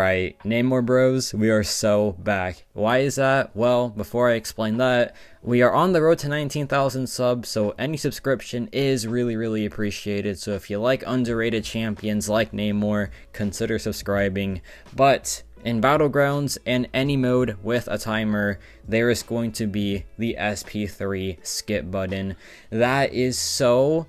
Alright, Namor bros, we are so back. Why is that? Well, before I explain that, we are on the road to 19,000 subs, so any subscription is really appreciated. So if you like underrated champions like Namor, consider subscribing. But in Battlegrounds and any mode with a timer, there is going to be the SP3 skip button. That is so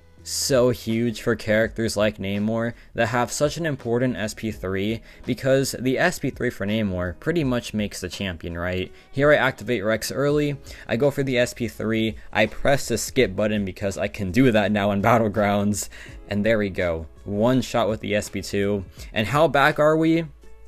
huge for characters like Namor that have such an important SP3, because the SP3 for Namor pretty much makes the champion, right? Here I activate Rex early, I go for the SP3, I press the skip button because I can do that now in Battlegrounds, and there we go. One shot with the SP2. And how back are we?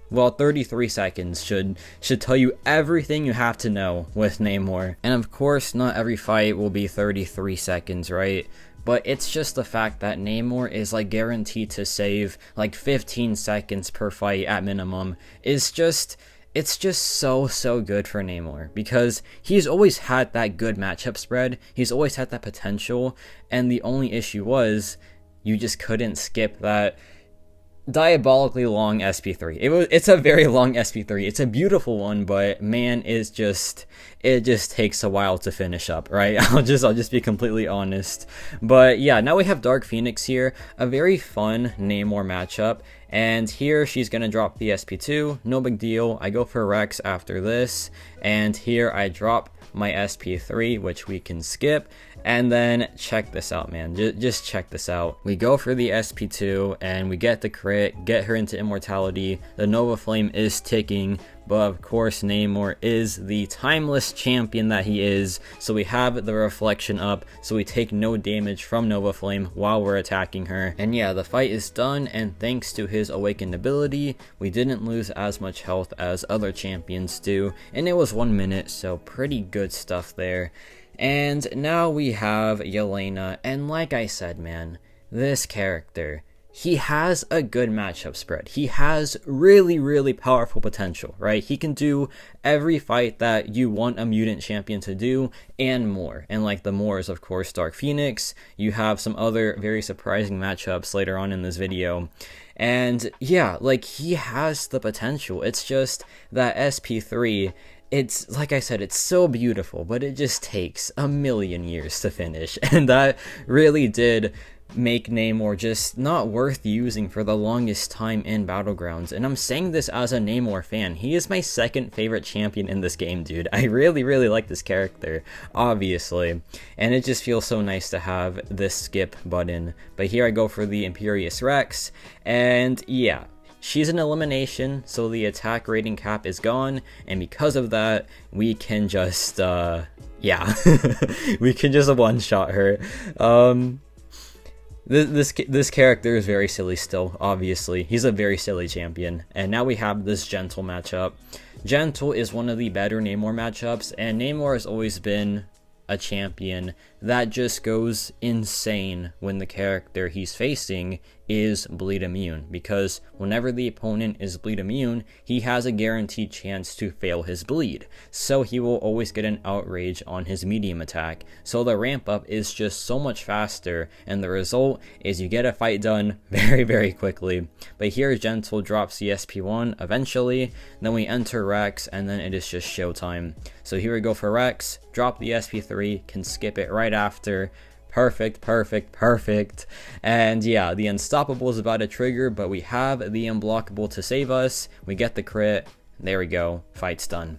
Well, 33 seconds should tell you everything you have to know with Namor. And of course, not every fight will be 33 seconds, right? But it's just the fact that Namor is like guaranteed to save like 15 seconds per fight at minimum. It's just so good for Namor, because he's always had that good matchup spread. He's always had that potential, and the only issue was you just couldn't skip that diabolically long SP3. It's a very long SP3. It's a beautiful one, but man, it just takes a while to finish up, right? I'll just be completely honest. But yeah, now we have Dark Phoenix here, a very fun Namor matchup. And here she's gonna drop the SP2, no big deal. I go for Rex after this, and here I drop my SP3, which we can skip. And then check this out, man. Just check this out. We go for the SP2 and we get the crit, get her into immortality. The Nova Flame is ticking, but of course Namor is the timeless champion that he is. So we have the reflection up, so we take no damage from Nova Flame while we're attacking her. And yeah, the fight is done, and thanks to his awakened ability, we didn't lose as much health as other champions do. And it was 1 minute, so pretty good stuff there. And now we have Yelena, and like I said, man, this character, he has a good matchup spread. He has really powerful potential, right? He can do every fight that you want a mutant champion to do and more. And like the more is, of course, Dark Phoenix. You have some other very surprising matchups later on in this video. And yeah, like, he has the potential. It's just that SP3, it's, like I said, it's so beautiful, but it just takes a million years to finish. And that really did make Namor just not worth using for the longest time in Battlegrounds. And I'm saying this as a Namor fan. He is my second favorite champion in this game, dude. I really like this character, obviously. And it just feels so nice to have this skip button. But here I go for the Imperious Rex, and yeah, she's an elimination, so the attack rating cap is gone, and because of that, we can just, yeah, we can just one-shot her. This character is very silly still, obviously. He's a very silly champion. And now we have this Gentle matchup. Gentle is one of the better Namor matchups, and Namor has always been a champion that just goes insane when the character he's facing is bleed immune, because whenever the opponent is bleed immune, he has a guaranteed chance to fail his bleed, so he will always get an outrage on his medium attack. So the ramp up is just so much faster, and the result is you get a fight done very quickly. But here Gentle drops the SP1 eventually, then we enter Rex, and then it is just showtime. So here we go for Rex, drop the SP3, can skip it right after. Perfect. And yeah, the unstoppable is about to trigger, but we have the unblockable to save us. We get the crit. There we go. Fight's done.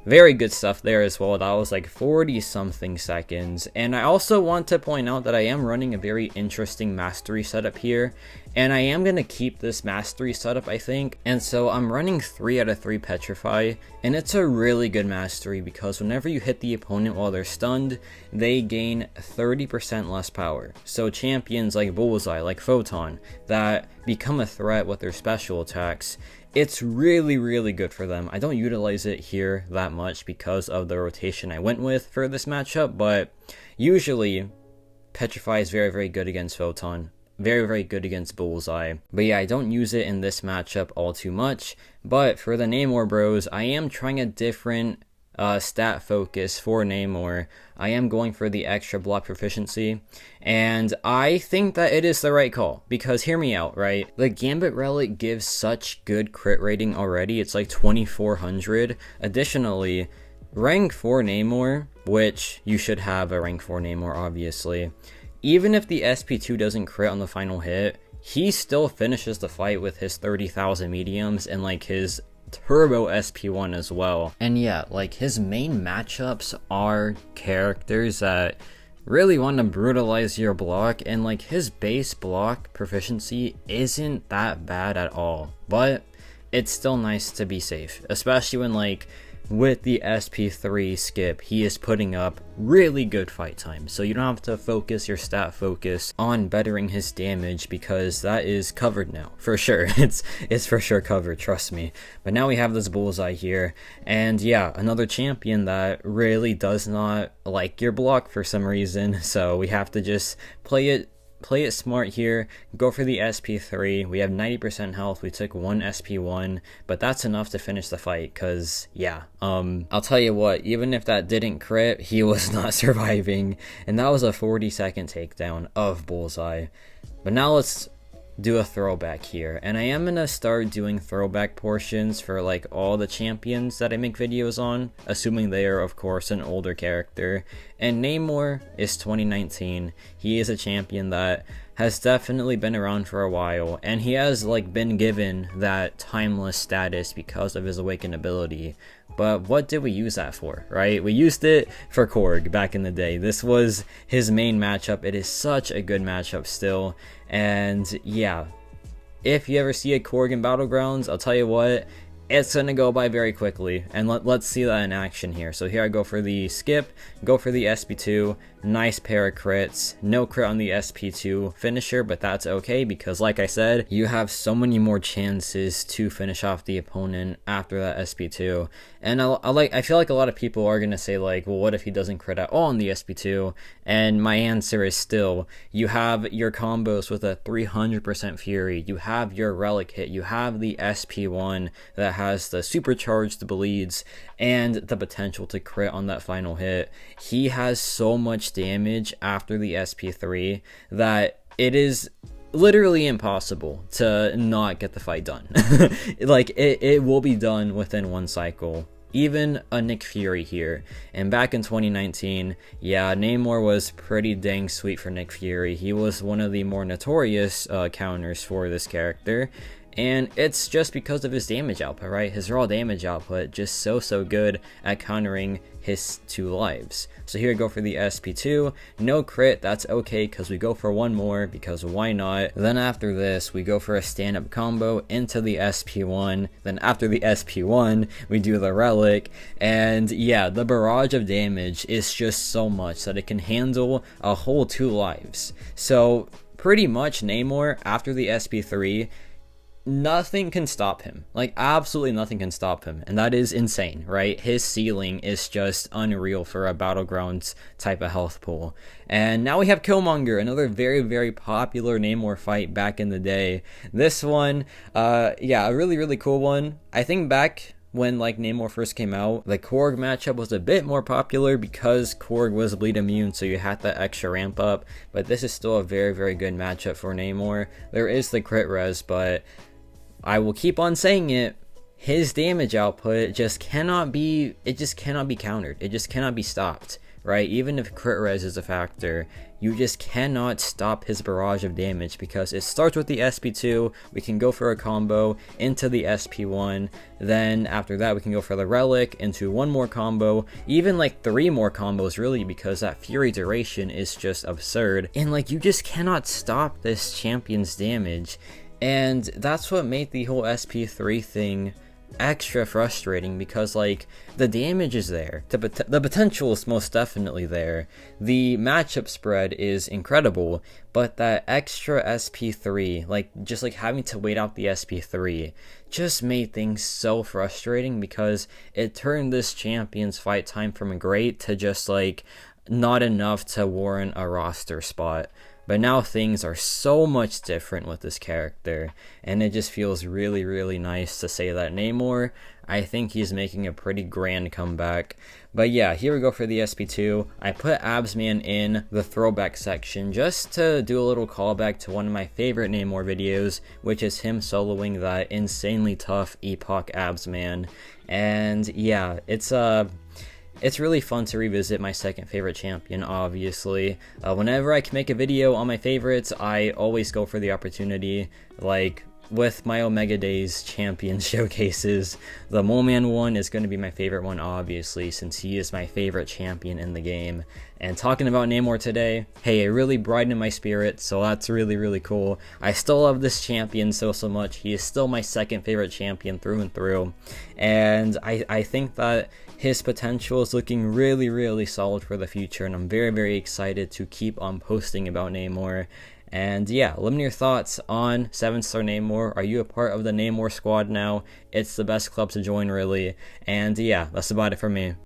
Very good stuff there as well. That was like 40 something seconds. And I also want to point out that I am running a very interesting mastery setup here, and I am going to keep this mastery setup, I think. And so I'm running 3 out of 3 Petrify, and it's a really good mastery because whenever you hit the opponent while they're stunned, they gain 30% less power. So champions like Bullseye, like Photon, that become a threat with their special attacks, it's really good for them. I don't utilize it here that much because of the rotation I went with for this matchup, but usually Petrify is very good against Photon. Very good against Bullseye. But yeah, I don't use it in this matchup all too much. But for the Namor bros, I am trying a different stat focus for Namor, I am going for the extra block proficiency, and I think that it is the right call, because hear me out, right? The Gambit Relic gives such good crit rating already, it's like 2400. Additionally, rank 4 Namor, which you should have a rank 4 Namor obviously, even if the SP2 doesn't crit on the final hit, he still finishes the fight with his 30,000 mediums and like his turbo SP1 as well. And yeah, like his main matchups are characters that really want to brutalize your block, and like his base block proficiency isn't that bad at all, but it's still nice to be safe, especially when like with the SP3 skip, he is putting up really good fight time, so you don't have to focus your stat focus on bettering his damage, because that is covered now, for sure. It's for sure covered, trust me. But now we have this Bullseye here, and yeah, another champion that really does not like your block for some reason, so we have to just play it smart here, go for the SP3. We have 90% health, we took 1 SP1, but that's enough to finish the fight, because yeah, I'll tell you what, even if that didn't crit, he was not surviving, and that was a 40-second takedown of Bullseye. But now let's do a throwback here, and I am gonna start doing throwback portions for like all the champions that I make videos on, assuming they are of course an older character. And Namor is 2019. He is a champion that has definitely been around for a while, and he has like been given that timeless status because of his awakened ability. But what did we use that for, right? We used it for Korg back in the day. This was his main matchup. It is such a good matchup still. And yeah, if you ever see a Korg in Battlegrounds, I'll tell you what, it's gonna go by very quickly, and let's see that in action here. So here I go for the skip, go for the SP2, nice pair of crits, no crit on the SP2 finisher, but that's okay, because like I said, you have so many more chances to finish off the opponent after that SP2. And I feel like a lot of people are gonna say like, well, what if he doesn't crit at all on the SP2? And my answer is still, you have your combos with a 300% fury, you have your relic hit, you have the SP1 that has the supercharged bleeds and the potential to crit on that final hit. He has so much damage after the SP3 that it is literally impossible to not get the fight done. Like it will be done within 1 cycle. Even a Nick Fury here. And back in 2019, yeah, Namor was pretty dang sweet for Nick Fury. He was one of the more notorious counters for this character. And it's just because of his damage output, right? His raw damage output, just so good at countering his 2 lives. So here we go for the SP2, no crit, that's okay, because we go for 1 more, because why not? Then after this, we go for a stand-up combo into the SP1, then after the SP1, we do the relic, and yeah, the barrage of damage is just so much that it can handle a whole 2 lives. So pretty much Namor, after the SP3, nothing can stop him. Like absolutely nothing can stop him, and that is insane, right? His ceiling is just unreal for a Battlegrounds type of health pool. And now we have Kilmonger, another very popular Namor fight back in the day. This one, yeah, a really cool one. I think back when like Namor first came out, the Korg matchup was a bit more popular because Korg was bleed immune, so you had that extra ramp up. But this is still a very good matchup for Namor. There is the crit res, but I will keep on saying it, his damage output just cannot be countered. It just cannot be stopped, right? Even if crit res is a factor, you just cannot stop his barrage of damage, because it starts with the SP2, we can go for a combo into the SP1, then after that we can go for the relic into 1 more combo, even like 3 more combos really, because that fury duration is just absurd, and like you just cannot stop this champion's damage. And that's what made the whole SP3 thing extra frustrating, because like the damage is there, the potential is most definitely there, the matchup spread is incredible, but that extra SP3, like just like having to wait out the SP3 just made things so frustrating, because it turned this champion's fight time from great to just like not enough to warrant a roster spot. But now things are so much different with this character, and it just feels really nice to say that Namor, I think he's making a pretty grand comeback. But yeah, here we go for the SP2. I put Absman in the throwback section just to do a little callback to one of my favorite Namor videos, which is him soloing that insanely tough Mcoc Absman. And yeah, it's really fun to revisit my second favorite champion, obviously. Whenever I can make a video on my favorites, I always go for the opportunity. Like, with my Omega Days champion showcases, the Mole Man one is going to be my favorite one, obviously, since he is my favorite champion in the game. And talking about Namor today, hey, it really brightened my spirit, so that's really, really cool. I still love this champion so much. He is still my second favorite champion through and through. And I think that his potential is looking really, really solid for the future, and I'm very, very excited to keep on posting about Namor. And yeah, let me know your thoughts on 7-star Namor. Are you a part of the Namor squad now? It's the best club to join, really. And yeah, that's about it for me.